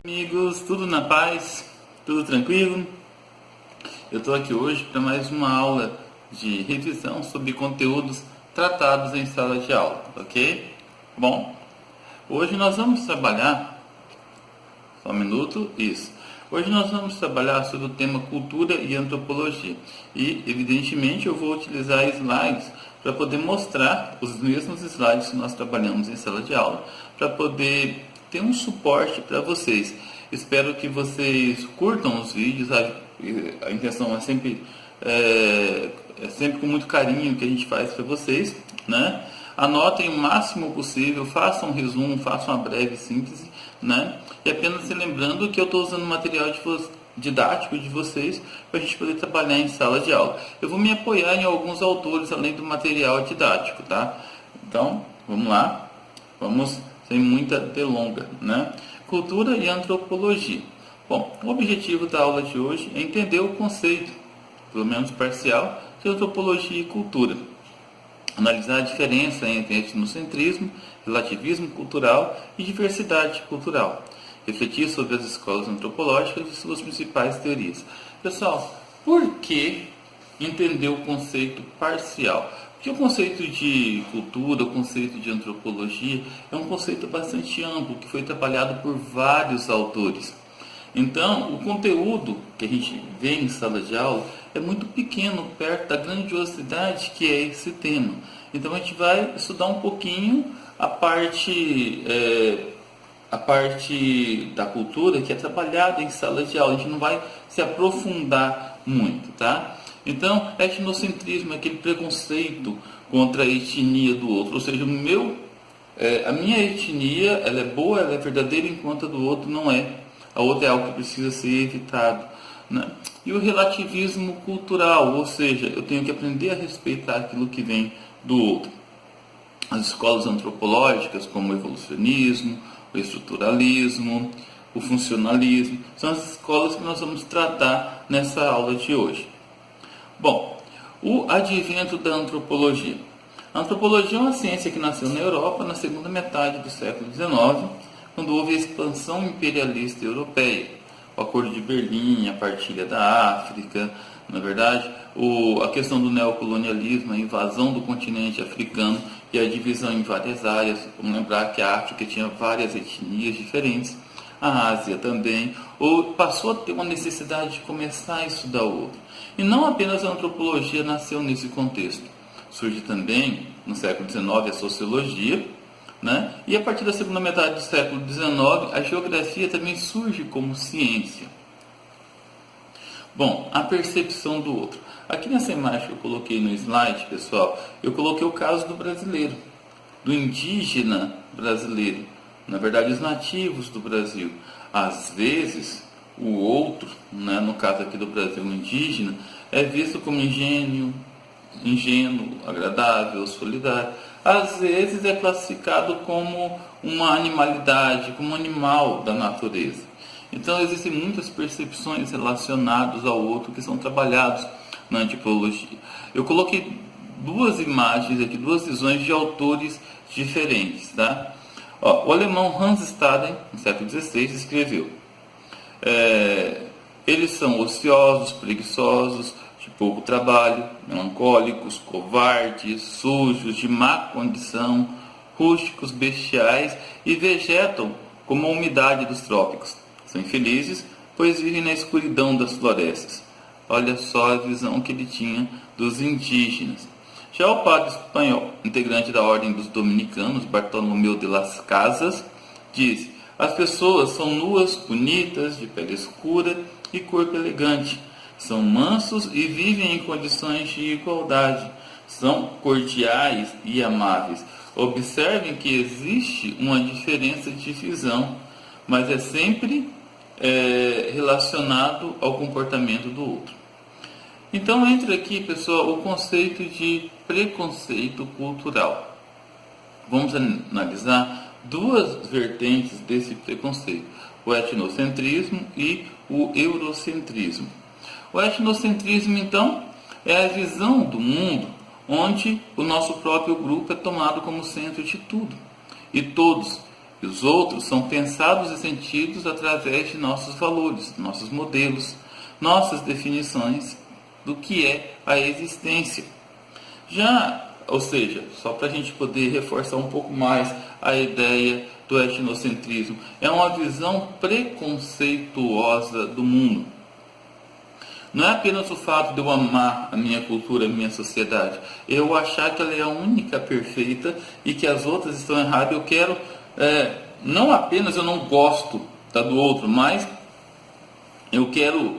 Amigos, tudo na paz? Tudo tranquilo? Eu estou aqui hoje para mais uma aula de revisão sobre conteúdos tratados em sala de aula, ok? Bom, hoje nós vamos trabalhar, só um minuto, isso. Hoje nós vamos trabalhar sobre o tema cultura e antropologia e, evidentemente, eu vou utilizar slides para poder mostrar os mesmos slides que nós trabalhamos em sala de aula, para poder ter um suporte para vocês. Espero que vocês curtam os vídeos, a intenção é sempre com muito carinho que a gente faz para vocês, né? Anotem o máximo possível, façam um resumo, façam uma breve síntese, né? E apenas se lembrando que eu estou usando o material didático de vocês para a gente poder trabalhar em sala de aula. Eu vou me apoiar em alguns autores além do material didático, tá? Então, vamos lá, vamos sem muita delonga, né? Cultura e antropologia. Bom, o objetivo da aula de hoje é entender o conceito, pelo menos parcial, de antropologia e cultura. Analisar a diferença entre etnocentrismo, relativismo cultural e diversidade cultural. Refletir sobre as escolas antropológicas e suas principais teorias. Pessoal, por que entender o conceito parcial? Porque o conceito de cultura, o conceito de antropologia é um conceito bastante amplo, que foi trabalhado por vários autores. Então, o conteúdo que a gente vê em sala de aula é muito pequeno, perto da grandiosidade que é esse tema. Então, a gente vai estudar um pouquinho a parte da cultura que é trabalhada em sala de aula. A gente não vai se aprofundar muito, tá? Então, etnocentrismo é aquele preconceito contra a etnia do outro. Ou seja, a minha etnia ela é boa, ela é verdadeira, enquanto a do outro não é. A outra é algo que precisa ser evitado, né? E o relativismo cultural, ou seja, eu tenho que aprender a respeitar aquilo que vem do outro. As escolas antropológicas, como o evolucionismo, o estruturalismo, o funcionalismo, são as escolas que nós vamos tratar nessa aula de hoje. Bom, o advento da antropologia. A antropologia é uma ciência que nasceu na Europa na segunda metade do século XIX, quando houve a expansão imperialista europeia, o Acordo de Berlim, a partilha da África, na verdade, a questão do neocolonialismo, a invasão do continente africano e a divisão em várias áreas. Vamos lembrar que a África tinha várias etnias diferentes, a Ásia também, passou a ter uma necessidade de começar a estudar o outro. E não apenas a antropologia nasceu nesse contexto. Surge também, no século XIX, a sociologia, né? E a partir da segunda metade do século XIX, a geografia também surge como ciência. Bom, a percepção do outro. Aqui nessa imagem que eu coloquei no slide, pessoal, eu coloquei o caso do brasileiro, do indígena brasileiro, na verdade os nativos do Brasil. Às vezes, o outro, né, no caso aqui do Brasil, o indígena, é visto como ingênuo, agradável, solidário. Às vezes é classificado como uma animalidade, como um animal da natureza. Então existem muitas percepções relacionadas ao outro que são trabalhados na antropologia. Eu coloquei duas imagens aqui, duas visões de autores diferentes, tá? O alemão Hans Staden, no século XVI, escreveu: eles são ociosos, preguiçosos, de pouco trabalho, melancólicos, covardes, sujos, de má condição, rústicos, bestiais e vegetam como a umidade dos trópicos. São infelizes, pois vivem na escuridão das florestas. Olha só a visão que ele tinha dos indígenas. Já o padre espanhol, integrante da ordem dos dominicanos, Bartolomeu de las Casas, diz: as pessoas são nuas, bonitas, de pele escura e corpo elegante. São mansos e vivem em condições de igualdade. São cordiais e amáveis. Observem que existe uma diferença de visão, mas é sempre relacionado ao comportamento do outro. Então entra aqui, pessoal, o conceito de preconceito cultural. Vamos analisar duas vertentes desse preconceito: o etnocentrismo e o eurocentrismo. O etnocentrismo, então, é a visão do mundo onde o nosso próprio grupo é tomado como centro de tudo. E todos E os outros são pensados e sentidos através de nossos valores, nossos modelos, nossas definições do que é a existência. Ou seja, só para a gente poder reforçar um pouco mais a ideia do etnocentrismo, é uma visão preconceituosa do mundo. Não é apenas o fato de eu amar a minha cultura, a minha sociedade, eu achar que ela é a única perfeita e que as outras estão erradas. Eu quero, não apenas eu não gosto da do outro, mas eu quero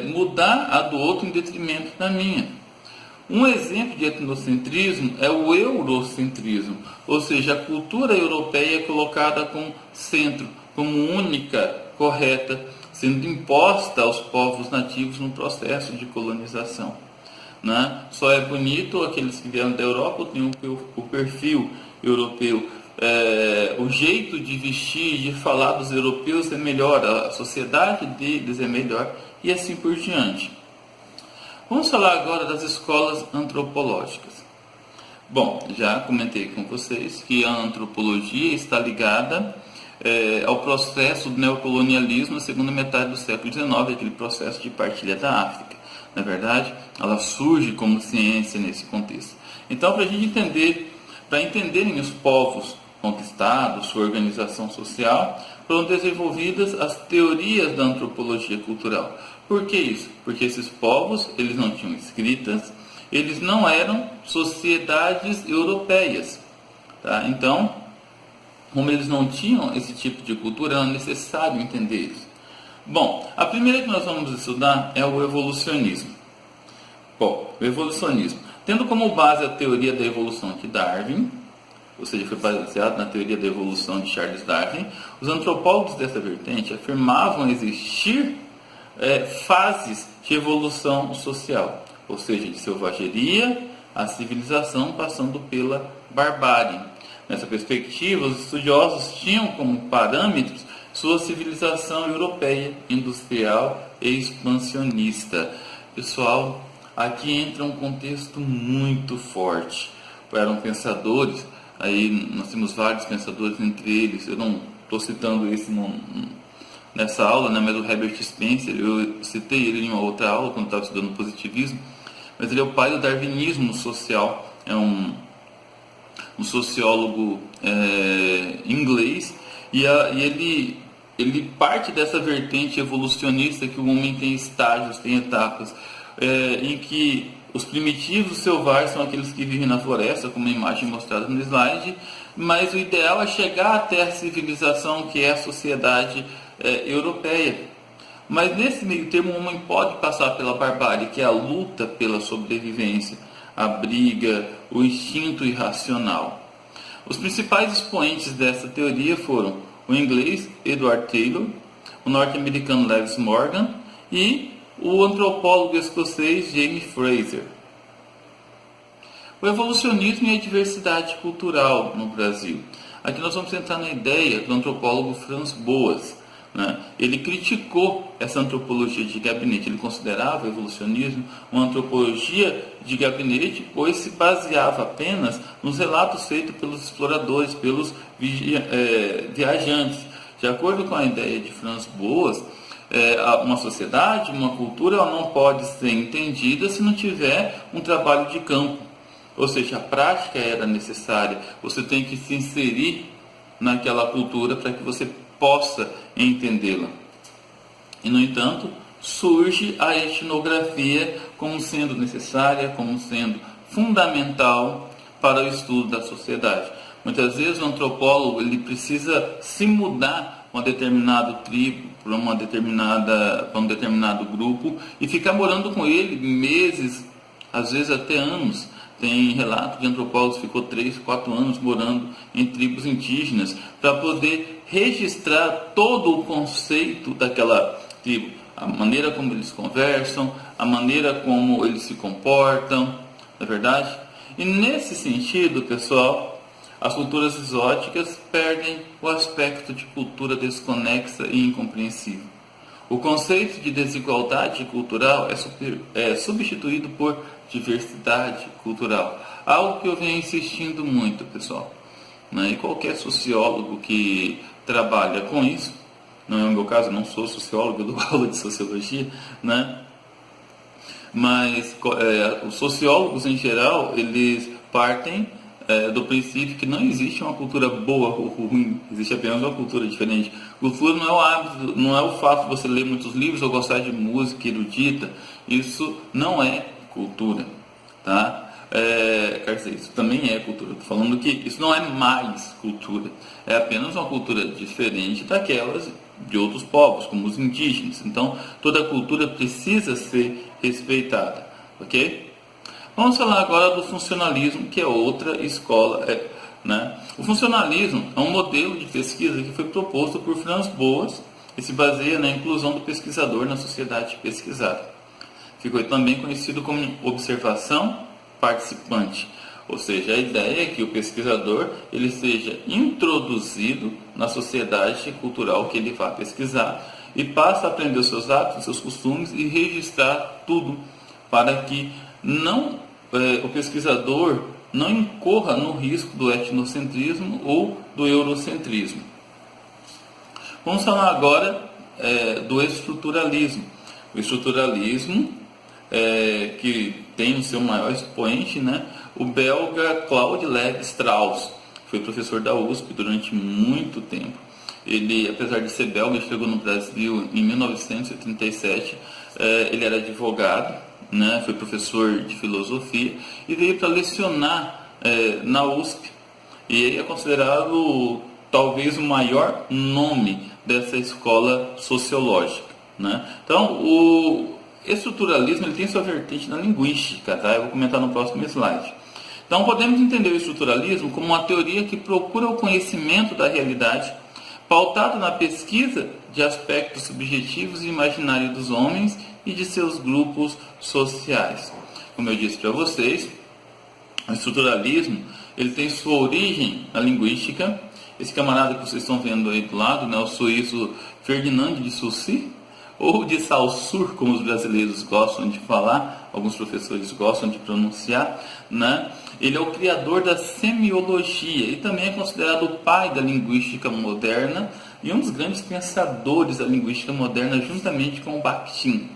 mudar a do outro em detrimento da minha. Um exemplo de etnocentrismo é o eurocentrismo, ou seja, a cultura europeia é colocada como centro, como única, correta, sendo imposta aos povos nativos no processo de colonização. Né? Só é bonito aqueles que vieram da Europa, têm o perfil europeu. O jeito de vestir, de falar dos europeus é melhor, a sociedade deles é melhor e assim por diante. Vamos falar agora das escolas antropológicas. Bom, já comentei com vocês que a antropologia está ligada ao processo do neocolonialismo na segunda metade do século XIX, aquele processo de partilha da África. Na verdade, ela surge como ciência nesse contexto. Então, para a gente entender, para entenderem os povos conquistados, sua organização social, foram desenvolvidas as teorias da antropologia cultural. Por que isso? Porque esses povos, eles não tinham escritas, eles não eram sociedades europeias. Tá? Então, como eles não tinham esse tipo de cultura, era necessário entender isso. Bom, a primeira que nós vamos estudar é o evolucionismo. Bom, o evolucionismo, tendo como base a teoria da evolução de Darwin, ou seja, foi baseado na teoria da evolução de Charles Darwin, os antropólogos dessa vertente afirmavam existir fases de evolução social, ou seja, de selvageria à civilização, passando pela barbárie. Nessa perspectiva, os estudiosos tinham como parâmetros sua civilização europeia, industrial e expansionista. Pessoal, aqui entra um contexto muito forte. Eram pensadores, aí nós temos vários pensadores, entre eles, eu não estou citando esse nessa aula, né, mas o Herbert Spencer, eu citei ele em uma outra aula, quando estava estudando positivismo, mas ele é o pai do darwinismo social, é um sociólogo inglês, e ele parte dessa vertente evolucionista que o homem tem estágios, tem etapas, em que os primitivos selvagens são aqueles que vivem na floresta, como a imagem mostrada no slide, mas o ideal é chegar até a civilização que é a sociedade europeia. Mas nesse meio termo o homem pode passar pela barbárie, que é a luta pela sobrevivência, a briga, o instinto irracional. Os principais expoentes dessa teoria foram o inglês Edward Taylor, o norte-americano Lewis Morgan e o antropólogo escocês James Frazer. O evolucionismo e a diversidade cultural no Brasil. Aqui nós vamos entrar na ideia do antropólogo Franz Boas. Né? Ele criticou essa antropologia de gabinete, ele considerava o evolucionismo uma antropologia de gabinete, pois se baseava apenas nos relatos feitos pelos exploradores, pelos viajantes. De acordo com a ideia de Franz Boas, uma sociedade, uma cultura, ela não pode ser entendida se não tiver um trabalho de campo. Ou seja, a prática era necessária, você tem que se inserir naquela cultura para que você possa entendê-la. E, no entanto, surge a etnografia como sendo necessária, como sendo fundamental para o estudo da sociedade. Muitas vezes o antropólogo ele precisa se mudar para uma determinada tribo, para um determinado grupo e ficar morando com ele meses, às vezes até anos. Tem relato de antropólogos que ficou 3, 4 anos morando em tribos indígenas para poder registrar todo o conceito daquela tribo, a maneira como eles conversam, a maneira como eles se comportam, não é verdade? E nesse sentido, pessoal, as culturas exóticas perdem o aspecto de cultura desconexa e incompreensível. O conceito de desigualdade cultural é substituído por diversidade cultural. Algo que eu venho insistindo muito, pessoal. Né? E qualquer sociólogo que trabalha com isso. Não é o meu caso, eu não sou sociólogo, eu dou aula de sociologia, né? Mas os sociólogos em geral, eles partem do princípio que não existe uma cultura boa ou ruim, existe apenas uma cultura diferente. Cultura não é o hábito, não é o fato de você ler muitos livros ou gostar de música erudita. Isso não é cultura, tá? Quer dizer, isso também é cultura. Estou falando que isso não é mais cultura, é apenas uma cultura diferente daquelas de outros povos, como os indígenas. Então, toda cultura precisa ser respeitada, ok? Vamos falar agora do funcionalismo, que é outra escola, né? O funcionalismo é um modelo de pesquisa que foi proposto por Franz Boas e se baseia na inclusão do pesquisador na sociedade pesquisada. Ficou também conhecido como observação participante, ou seja, a ideia é que o pesquisador ele seja introduzido na sociedade cultural que ele vai pesquisar e passa a aprender os seus hábitos, os seus costumes e registrar tudo para que o pesquisador não incorra no risco do etnocentrismo ou do eurocentrismo. Vamos falar agora do estruturalismo. O estruturalismo, que tem o seu maior expoente, né, o belga Claude Lévi-Strauss, que foi professor da USP durante muito tempo. Ele, apesar de ser belga, chegou no Brasil em 1937. Ele era advogado, né, foi professor de filosofia e veio para lecionar na USP. E ele é considerado talvez o maior nome dessa escola sociológica, né? Então, o estruturalismo ele tem sua vertente na linguística, tá? Eu vou comentar no próximo slide. Então, podemos entender o estruturalismo como uma teoria que procura o conhecimento da realidade, pautado na pesquisa de aspectos subjetivos e imaginários dos homens e de seus grupos sociais. Como eu disse para vocês, o estruturalismo ele tem sua origem na linguística. Esse camarada que vocês estão vendo aí do lado, né, o suíço Ferdinand de Saussure, ou de Saussure, como os brasileiros gostam de falar, alguns professores gostam de pronunciar, né? Ele é o criador da semiologia e também é considerado o pai da linguística moderna e um dos grandes pensadores da linguística moderna, juntamente com o Bakhtin,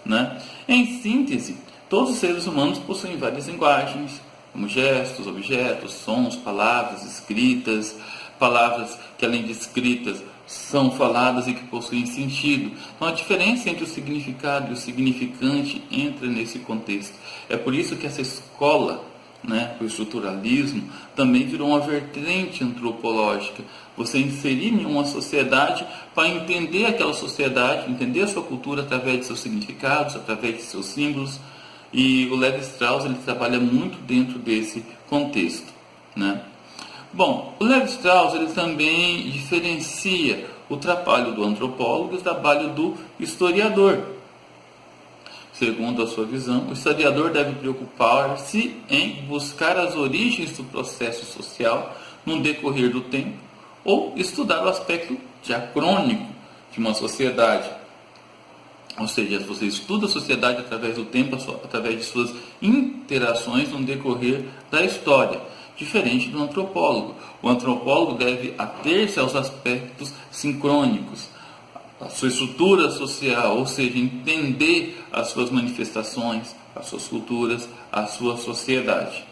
né? Em síntese, todos os seres humanos possuem várias linguagens, como gestos, objetos, sons, palavras escritas, palavras que além de escritas são faladas e que possuem sentido. Então a diferença entre o significado e o significante entra nesse contexto. É por isso que essa escola, né, o estruturalismo, também virou uma vertente antropológica. Você inserir em uma sociedade para entender aquela sociedade, entender a sua cultura através de seus significados, através de seus símbolos. E o Lévi-Strauss ele trabalha muito dentro desse contexto, né? Bom, o Lévi-Strauss ele também diferencia o trabalho do antropólogo e o trabalho do historiador. Segundo a sua visão, o historiador deve preocupar-se em buscar as origens do processo social no decorrer do tempo ou estudar o aspecto diacrônico de uma sociedade. Ou seja, você estuda a sociedade através do tempo, através de suas interações no decorrer da história. Diferente do antropólogo. O antropólogo deve ater-se aos aspectos sincrônicos, a sua estrutura social, ou seja, entender as suas manifestações, as suas culturas, a sua sociedade.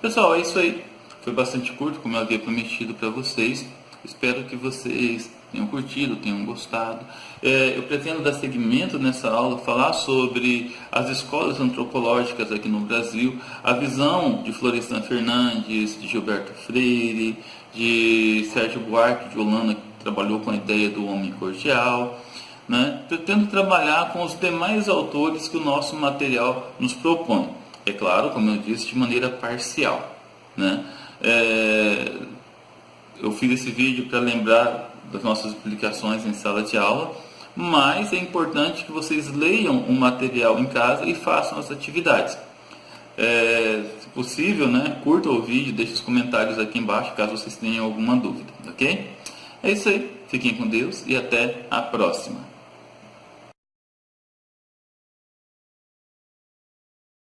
Pessoal, é isso aí. Foi bastante curto, como eu havia prometido para vocês. Espero que vocês tenham curtido, tenham gostado. Eu pretendo dar seguimento nessa aula, falar sobre as escolas antropológicas aqui no Brasil, a visão de Florestan Fernandes, de Gilberto Freire, de Sérgio Buarque de Holanda, que trabalhou com a ideia do homem cordial, né? Pretendo trabalhar com os demais autores que o nosso material nos propõe. É claro, como eu disse, de maneira parcial, né? Eu fiz esse vídeo para lembrar das nossas explicações em sala de aula, mas é importante que vocês leiam o material em casa e façam as atividades. Se possível, né, curta o vídeo, deixe os comentários aqui embaixo caso vocês tenham alguma dúvida, ok? É isso aí, fiquem com Deus e até a próxima.